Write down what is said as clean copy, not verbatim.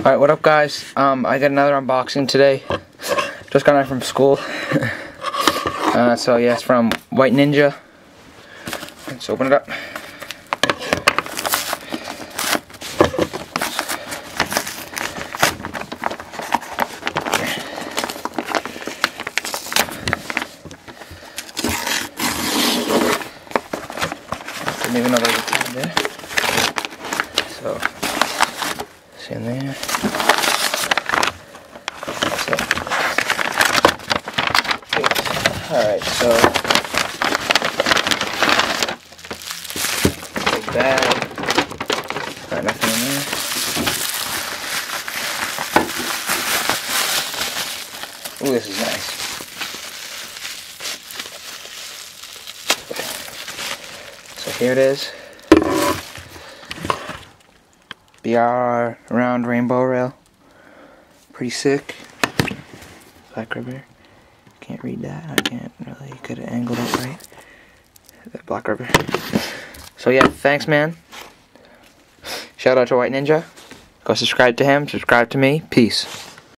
Alright, what up guys? I got another unboxing today. Just got back from school. So yeah, it's from White Ninja. Let's open it up. Didn't even know there was a tab there. So, it's in there. Alright, so big bag. Got nothing in there. Ooh, this is nice. So here it is. BR round rainbow rail. Pretty sick. Black rubber. Can't read that. I can't really get it angled up right. That black rubber. So yeah, thanks man. Shout out to White Ninja. Go subscribe to him, subscribe to me. Peace.